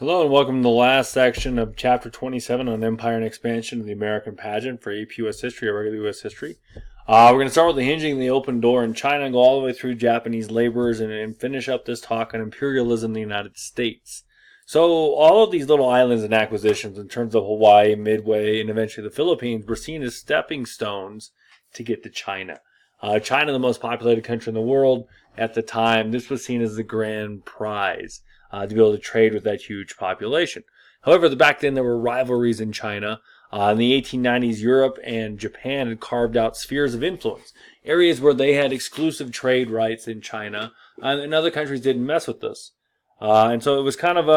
Hello and welcome to the last section of Chapter 27 on Empire and Expansion of the American Pageant for AP US History or regular US History. We're going to start with the Hinging the Open Door in China and go all the way through Japanese laborers and finish up this talk on imperialism in the United States. So all of these little islands and acquisitions in terms of Hawaii, Midway, and eventually the Philippines were seen as stepping stones to get to China. China, the most populated country in the world at the time, this was seen as the grand prize. To be able to trade with that huge population. However, back then there were rivalries in China. In the 1890s, Europe and Japan had carved out spheres of influence, areas where they had exclusive trade rights in China, and other countries didn't mess with this. And so it was kind of,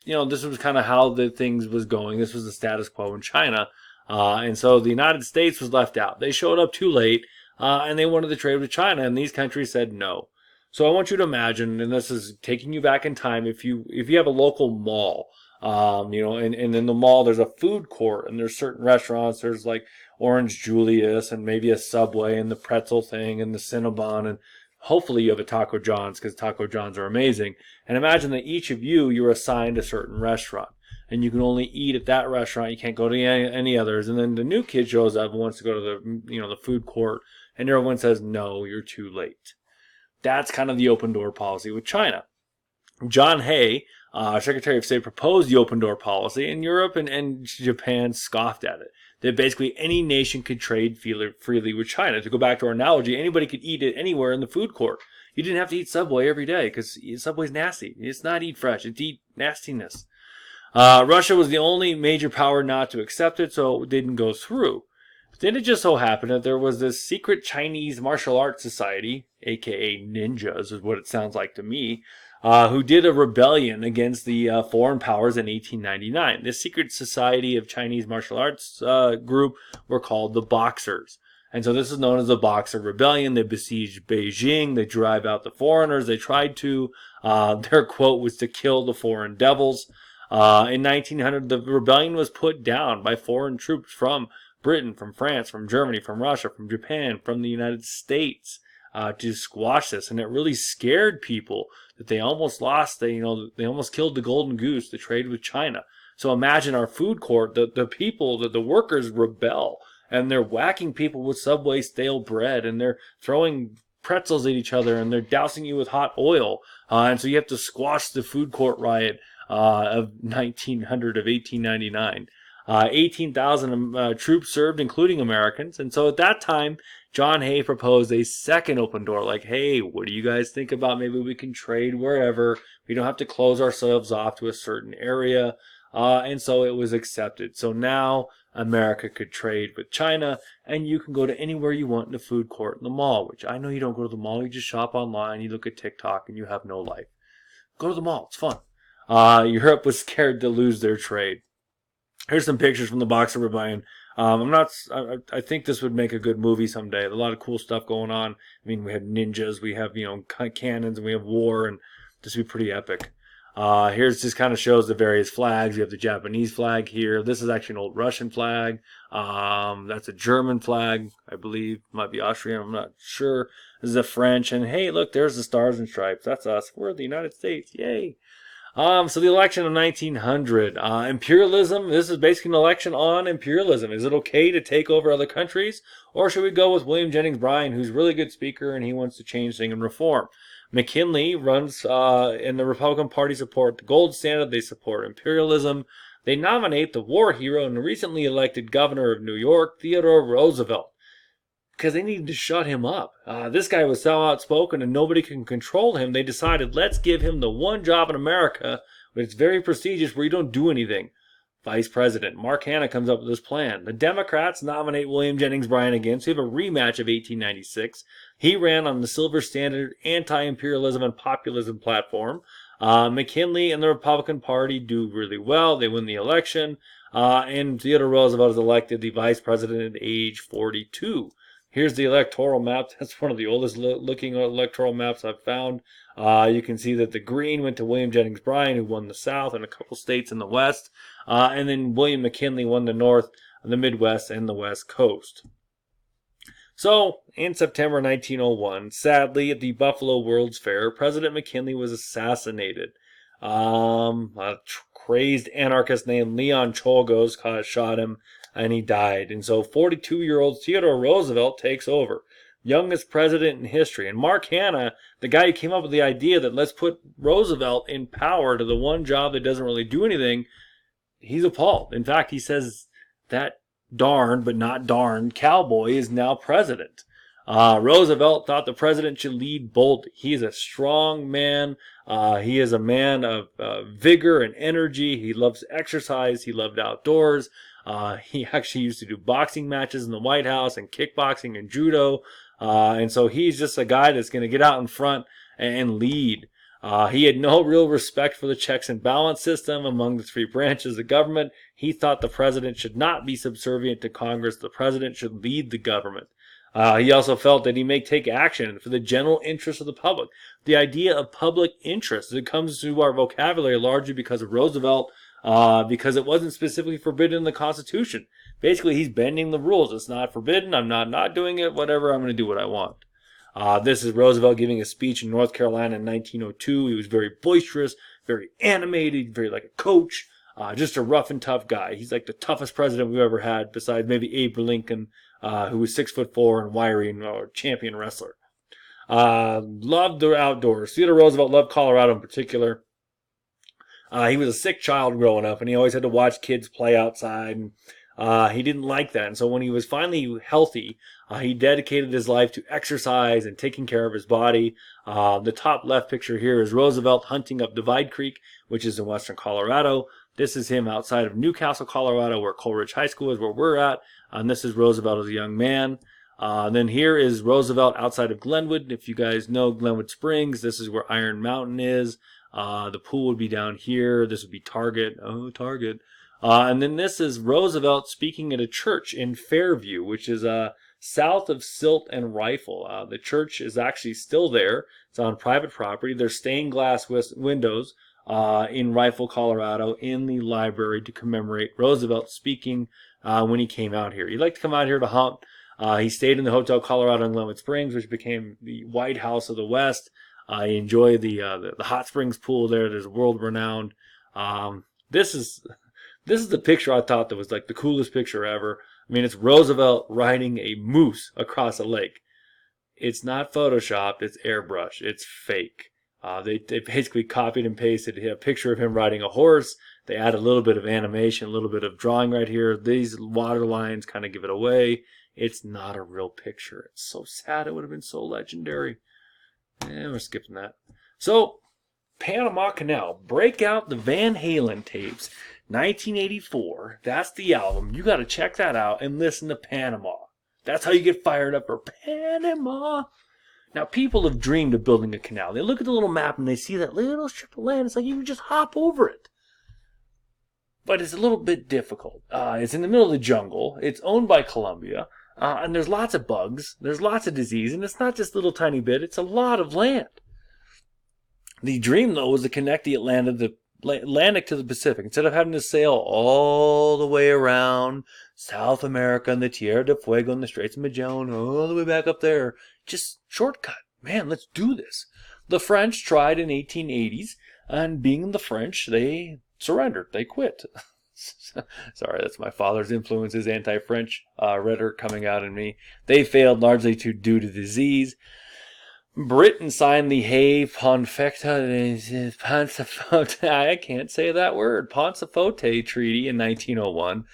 this was kind of how the things was going. This was the status quo in China. And so the United States was left out. They showed up too late, and they wanted to trade with China, and these countries said no. So I want you to imagine, and this is taking you back in time, if you have a local mall, and in the mall there's a food court and there's certain restaurants, there's like Orange Julius and maybe a Subway and the pretzel thing and the Cinnabon, and hopefully you have a Taco John's because Taco John's are amazing. And imagine that each of you're assigned a certain restaurant. And you can only eat at that restaurant. You can't go to any others. And then the new kid shows up and wants to go to the food court, and everyone says, no, you're too late. That's kind of the open door policy with China. John Hay, Secretary of State, proposed the open door policy, and Europe and Japan scoffed at it. That basically any nation could trade freely with China. To go back to our analogy, anybody could eat it anywhere in the food court. You didn't have to eat Subway every day because Subway's nasty. It's not eat fresh. It's eat nastiness. Russia was the only major power not to accept it, so it didn't go through. Then it just so happened that there was this secret Chinese martial arts society, aka ninjas is what it sounds like to me, who did a rebellion against the foreign powers in 1899. This secret society of Chinese martial arts group were called the Boxers. And so this is known as the Boxer Rebellion. They besieged Beijing. They drive out the foreigners. They tried to. Their quote was to kill the foreign devils. In 1900, the rebellion was put down by foreign troops from Britain, from France, from Germany, from Russia, from Japan, from the United States to squash this, and it really scared people that they almost lost. They almost killed the golden goose, the trade with China. So imagine our food court, the people, the workers rebel, and they're whacking people with Subway stale bread, and they're throwing pretzels at each other, and they're dousing you with hot oil, and so you have to squash the food court riot of 1899. 18,000 troops served, including Americans. And so at that time, John Hay proposed a second open door. Like, hey, what do you guys think about maybe we can trade wherever? We don't have to close ourselves off to a certain area. And so it was accepted. So now America could trade with China, and you can go to anywhere you want in the food court in the mall, which I know you don't go to the mall. You just shop online, you look at TikTok, and you have no life. Go to the mall. It's fun. Europe was scared to lose their trade. Here's some pictures from the Boxer Rebellion. I think this would make a good movie someday. A lot of cool stuff going on. I mean, we have ninjas, we have, cannons, and we have war, and this would be pretty epic. Here's just kind of shows the various flags. You have the Japanese flag here. This is actually an old Russian flag. That's a German flag, I believe. Might be Austrian, I'm not sure. This is a French, and hey, look, there's the Stars and Stripes. That's us. We're the United States. Yay! So the election of 1900, imperialism, this is basically an election on imperialism. Is it okay to take over other countries? Or should we go with William Jennings Bryan, who's a really good speaker and he wants to change things and reform? McKinley runs, and the Republican Party support the gold standard. They support imperialism. They nominate the war hero and recently elected governor of New York, Theodore Roosevelt, because they needed to shut him up. This guy was so outspoken and nobody can control him. They decided, let's give him the one job in America, but it's very prestigious where you don't do anything. Vice President. Mark Hanna comes up with this plan. The Democrats nominate William Jennings Bryan again, so you have a rematch of 1896. He ran on the Silver Standard anti-imperialism and populism platform. McKinley and the Republican Party do really well. They win the election, and Theodore Roosevelt is elected the vice president at age 42. Here's the electoral map. That's one of the oldest looking electoral maps I've found. You can see that the green went to William Jennings Bryan, who won the South and a couple states in the West. And then William McKinley won the North, the Midwest, and the West Coast. So, in September 1901, sadly, at the Buffalo World's Fair, President McKinley was assassinated. A crazed anarchist named Leon Czolgosz shot him, and he died. And so 42-year-old Theodore Roosevelt takes over, youngest president in history. And Mark Hanna, the guy who came up with the idea that let's put Roosevelt in power to the one job that doesn't really do anything, he's appalled. In fact, he says that darned but not darned cowboy is now president. Roosevelt thought the president should lead boldly. He's a strong man. He is a man of vigor and energy. He loves exercise. He loved outdoors. He actually used to do boxing matches in the White House and kickboxing and judo. And so he's just a guy that's going to get out in front and lead. He had no real respect for the checks and balance system among the three branches of government. He thought the president should not be subservient to Congress. The president should lead the government. He also felt that he may take action for the general interest of the public. The idea of public interest, it comes to our vocabulary largely because of Roosevelt, because it wasn't specifically forbidden in the Constitution. Basically, he's bending the rules. It's not forbidden. I'm not doing it. Whatever. I'm going to do what I want. This is Roosevelt giving a speech in North Carolina in 1902. He was very boisterous, very animated, very like a coach, just a rough and tough guy. He's like the toughest president we've ever had, besides maybe Abe Lincoln, who was 6'4" and wiry and a champion wrestler. Loved the outdoors. Theodore Roosevelt loved Colorado in particular. He was a sick child growing up, and he always had to watch kids play outside, and he didn't like that. And so when he was finally healthy, he dedicated his life to exercise and taking care of his body. The top left picture here is Roosevelt hunting up Divide Creek, which is in western Colorado. This is him outside of Newcastle, Colorado, where Coleridge High School is, where we're at. And this is Roosevelt as a young man. Then here is Roosevelt outside of Glenwood. If you guys know Glenwood Springs, this is where Iron Mountain is. The pool would be down here. This would be Target. Oh, Target. And then this is Roosevelt speaking at a church in Fairview, which is south of Silt and Rifle. The church is actually still there. It's on private property. There's stained glass windows in Rifle, Colorado, in the library to commemorate Roosevelt speaking when he came out here. He liked to come out here to hunt. He stayed in the Hotel Colorado in Glenwood Springs, which became the White House of the West. He enjoyed the hot springs pool there. There's world renowned. This is the picture I thought that was like the coolest picture ever. I mean, it's Roosevelt riding a moose across a lake. It's not photoshopped. It's airbrush. It's fake. They basically copied and pasted a picture of him riding a horse. They add a little bit of animation, a little bit of drawing right here. These water lines kind of give it away. It's not a real picture. It's so sad. It would have been so legendary. We're skipping that. So, Panama Canal. Break out the Van Halen tapes. 1984. That's the album. You got to check that out and listen to Panama. That's how you get fired up for Panama. Now, people have dreamed of building a canal. They look at the little map and they see that little strip of land. It's like you can just hop over it. But it's a little bit difficult. It's in the middle of the jungle. It's owned by Colombia. And there's lots of bugs. There's lots of disease. And it's not just a little tiny bit. It's a lot of land. The dream, though, was to connect the Atlantic to the Pacific. Instead of having to sail all the way around South America and the Tierra del Fuego and the Straits of Magellan, all the way back up there, just shortcut. Man, let's do this. The French tried in 1880s, and being the French, they surrendered. They quit. Sorry, that's my father's influence, his anti-French rhetoric coming out in me. They failed largely due to disease. Britain signed the Pauncefote, I can't say that word, Pauncefote Treaty in 1901,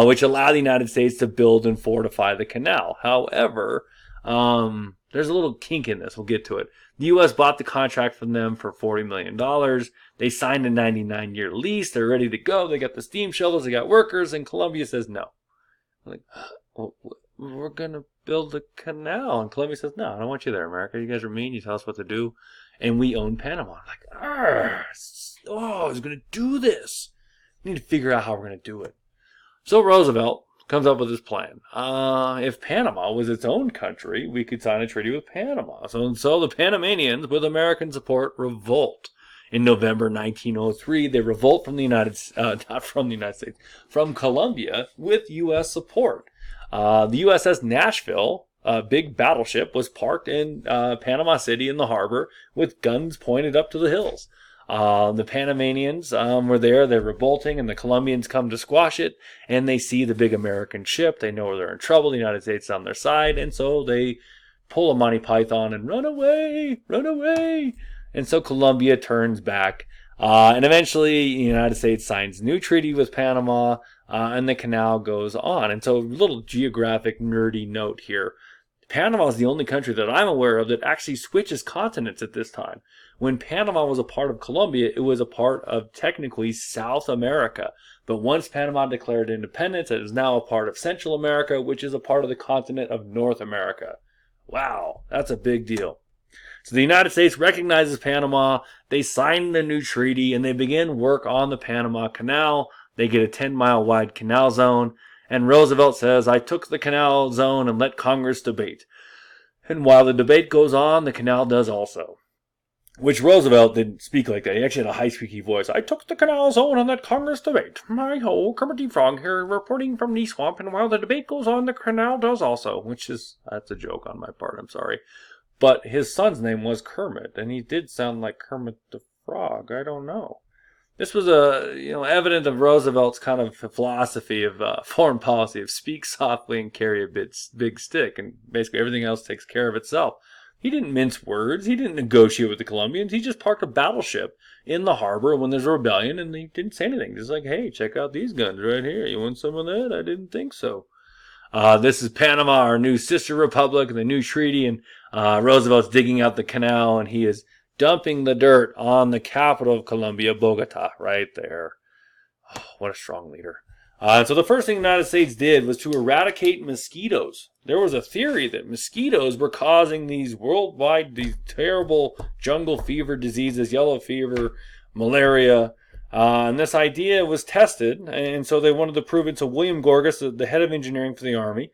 which allowed the United States to build and fortify the canal. However, there's a little kink in this. We'll get to it. The U.S. bought the contract from them for $40 million. They signed a 99-year lease. They're ready to go. They got the steam shovels. They got workers. And Colombia says no. I'm like, well, we're going to build a canal. And Colombia says, no, I don't want you there, America. You guys are mean. You tell us what to do. And we own Panama. I'm like, I was going to do this. We need to figure out how we're going to do it. So Roosevelt comes up with this plan. If Panama was its own country, we could sign a treaty with Panama. So the Panamanians, with American support, revolt. In November 1903, they revolt from from Colombia with U.S. support. The USS Nashville, a big battleship, was parked in Panama City in the harbor with guns pointed up to the hills. The Panamanians were there. They're revolting, and the Colombians come to squash it. And they see the big American ship. They know they're in trouble. The United States is on their side, and so they pull a Monty Python and run away, run away. And so Colombia turns back. And eventually, the United States signs a new treaty with Panama, and the canal goes on. And so, a little geographic nerdy note here. Panama is the only country that I'm aware of that actually switches continents at this time. When Panama was a part of Colombia, it was a part of technically South America. But once Panama declared independence, it is now a part of Central America, which is a part of the continent of North America. Wow, that's a big deal. So the United States recognizes Panama, they sign the new treaty, and they begin work on the Panama Canal. They get a 10-mile wide canal zone, and Roosevelt says, I took the canal zone and let Congress debate. And while the debate goes on, the canal does also. Which Roosevelt didn't speak like that. He actually had a high squeaky voice. I took the canal zone and let Congress debate. My ho, Kermit the Frog here, reporting from the swamp, and while the debate goes on, the canal does also. That's a joke on my part, I'm sorry. But his son's name was Kermit, and he did sound like Kermit the Frog. I don't know. This was evident of Roosevelt's kind of philosophy of foreign policy of speak softly and carry a big stick, and basically everything else takes care of itself. He didn't mince words. He didn't negotiate with the Colombians. He just parked a battleship in the harbor when there's a rebellion, and he didn't say anything. Just like, hey, check out these guns right here. You want some of that? I didn't think so. This is Panama, our new sister republic, the new treaty, and Roosevelt's digging out the canal, and he is dumping the dirt on the capital of Colombia, Bogota, right there. Oh, what a strong leader. So the first thing the United States did was to eradicate mosquitoes. There was a theory that mosquitoes were causing these terrible jungle fever diseases, yellow fever, malaria. And this idea was tested, and so they wanted to prove it. So William Gorgas, the head of engineering for the Army,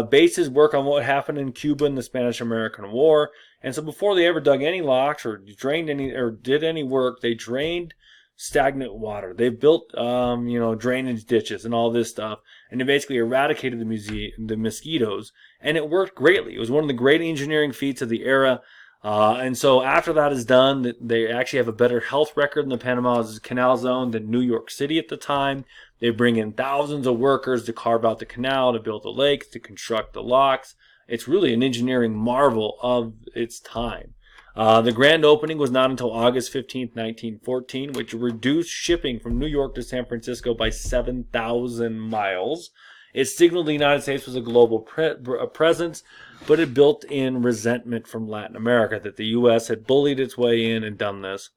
based his work on what happened in Cuba in the Spanish-American War. And so before they ever dug any locks or did any work, they drained stagnant water. They built, drainage ditches and all this stuff, and they basically eradicated the mosquitoes, and it worked greatly. It was one of the great engineering feats of the era. And so after that is done, they actually have a better health record in the Panama Canal Zone than New York City at the time. They bring in thousands of workers to carve out the canal, to build the lakes, to construct the locks. It's really an engineering marvel of its time. The grand opening was not until August 15th, 1914, which reduced shipping from New York to San Francisco by 7,000 miles. It signaled the United States was a global presence, but it built in resentment from Latin America that the U.S. had bullied its way in and done this.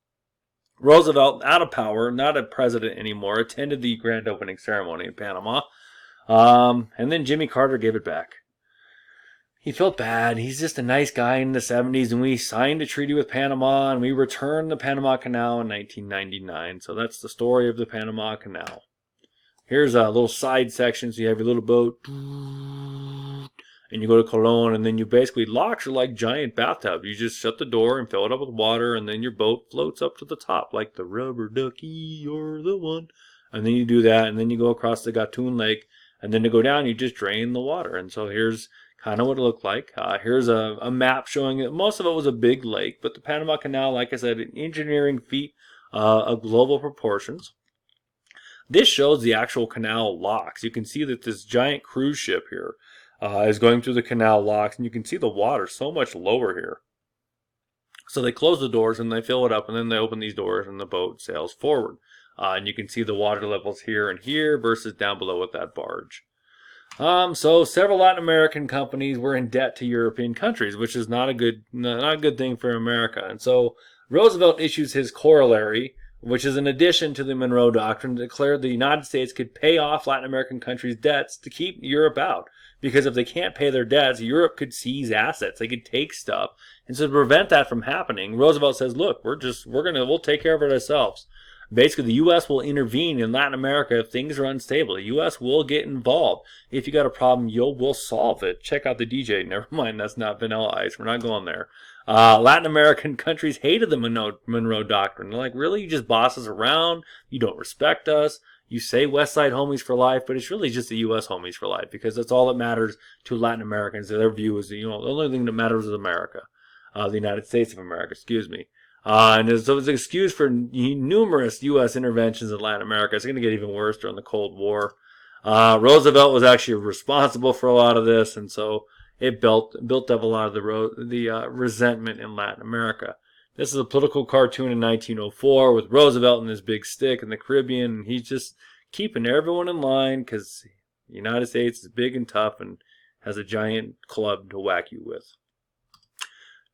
Roosevelt, out of power, not a president anymore, attended the grand opening ceremony in Panama, and then Jimmy Carter gave it back. He felt bad. He's just a nice guy in the 70s, and we signed a treaty with Panama, and we returned the Panama Canal in 1999. So that's the story of the Panama Canal. Here's a little side section. So you have your little boat, and you go to Colon, and then you basically, locks are like giant bathtubs. You just shut the door and fill it up with water, and then your boat floats up to the top like the rubber ducky, you're the one. And then you do that, and then you go across the Gatun Lake, and then to go down, you just drain the water. And so here's kind of what it looked like. Here's a map showing that most of it was a big lake, but the Panama Canal, like I said, an engineering feat of global proportions. This shows the actual canal locks. You can see that this giant cruise ship here is going through the canal locks, and you can see the water so much lower here. So they close the doors and they fill it up, and then they open these doors and the boat sails forward. And you can see the water levels here and here versus down below with that barge. So several Latin American companies were in debt to European countries, which is not a good thing for America. And so Roosevelt issues his corollary, which is an addition to the Monroe Doctrine, that declared the United States could pay off Latin American countries' debts to keep Europe out. Because if they can't pay their debts, Europe could seize assets. They could take stuff. And so to prevent that from happening, Roosevelt says, look, we'll take care of it ourselves. Basically, the U.S. will intervene in Latin America if things are unstable. The U.S. will get involved. If you got a problem, we'll solve it. Check out the DJ. Never mind, that's not Vanilla Ice. We're not going there. Latin American countries hated the Monroe Doctrine. They're like, really? You just boss us around? You don't respect us? You say West Side homies for life, but it's really just the U.S. homies for life, because that's all that matters to Latin Americans. Their view is, the only thing that matters is America. The United States of America, excuse me. And so it was an excuse for numerous U.S. interventions in Latin America. It's going to get even worse during the Cold War. Roosevelt was actually responsible for a lot of this, and so it built up a lot of the resentment in Latin America. This is a political cartoon in 1904 with Roosevelt and his big stick in the Caribbean, and he's just keeping everyone in line because the United States is big and tough and has a giant club to whack you with.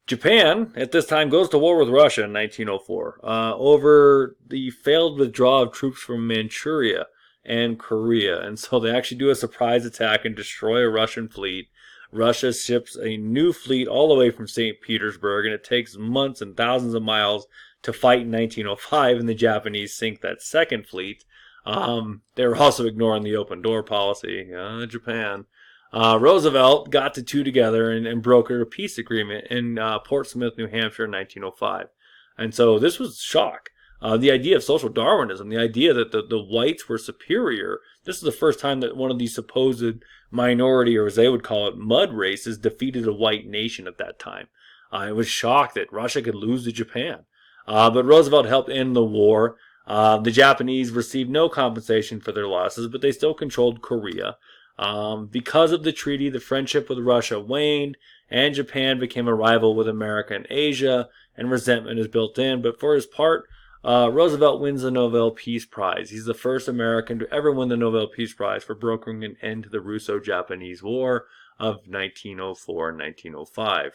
Japan, at this time, goes to war with Russia in 1904 over the failed withdrawal of troops from Manchuria and Korea. And so they actually do a surprise attack and destroy a Russian fleet. Russia ships a new fleet all the way from St. Petersburg, and it takes months and thousands of miles to fight in 1905, and the Japanese sink that second fleet. They were also ignoring the open door policy. Japan. Roosevelt got the two together and brokered a peace agreement in Portsmouth, New Hampshire in 1905. And so this was a shock. The idea of social Darwinism, the idea that the whites were superior, this is the first time that one of these supposed minority, or as they would call it, mud races, defeated a white nation at that time. It was shocked that Russia could lose to Japan. But Roosevelt helped end the war. The Japanese received no compensation for their losses, but they still controlled Korea. Because of the treaty, the friendship with Russia waned, and Japan became a rival with America and Asia, and resentment is built in. But for his part, Roosevelt wins the Nobel Peace Prize. He's the first American to ever win the Nobel Peace Prize for brokering an end to the Russo-Japanese War of 1904 and 1905.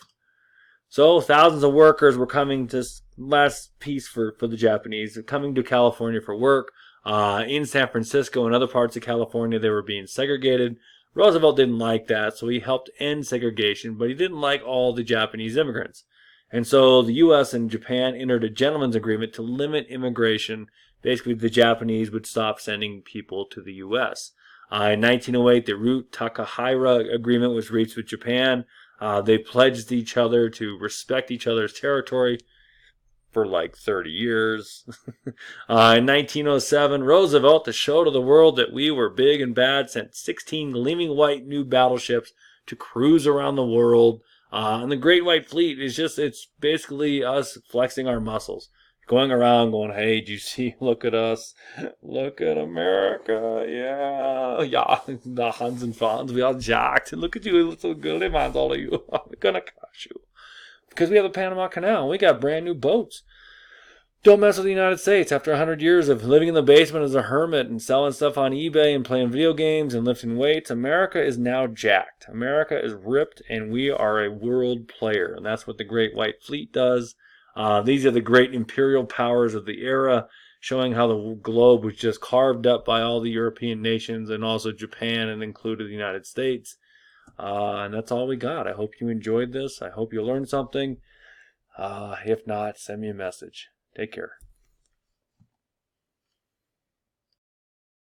So thousands of workers were coming to last peace for the Japanese, coming to California for work. In San Francisco and other parts of California, they were being segregated. Roosevelt didn't like that, so he helped end segregation, but he didn't like all the Japanese immigrants. And so the U.S. and Japan entered a gentleman's agreement to limit immigration. Basically, the Japanese would stop sending people to the U.S. In 1908, the Root-Takahira Agreement was reached with Japan. They pledged each other to respect each other's territory for like 30 years. In 1907, Roosevelt, to show to the world that we were big and bad, sent 16 gleaming white new battleships to cruise around the world. And the Great White Fleet is it's basically us flexing our muscles. Going around going, hey, do you see, look at us. Look at America. Yeah, the Hans and Franz, we all jacked. Look at you, little girly mans, all of you. We're gonna crush you. Because we have the Panama Canal. We got brand new boats. Don't mess with the United States. After 100 years of living in the basement as a hermit and selling stuff on eBay and playing video games and lifting weights, America is now jacked. America is ripped, and we are a world player. And that's what the Great White Fleet does. These are the great imperial powers of the era, showing how the globe was just carved up by all the European nations and also Japan and included the United States. And that's all we got. I hope you enjoyed this. I hope you learned something. If not, send me a message. Take care.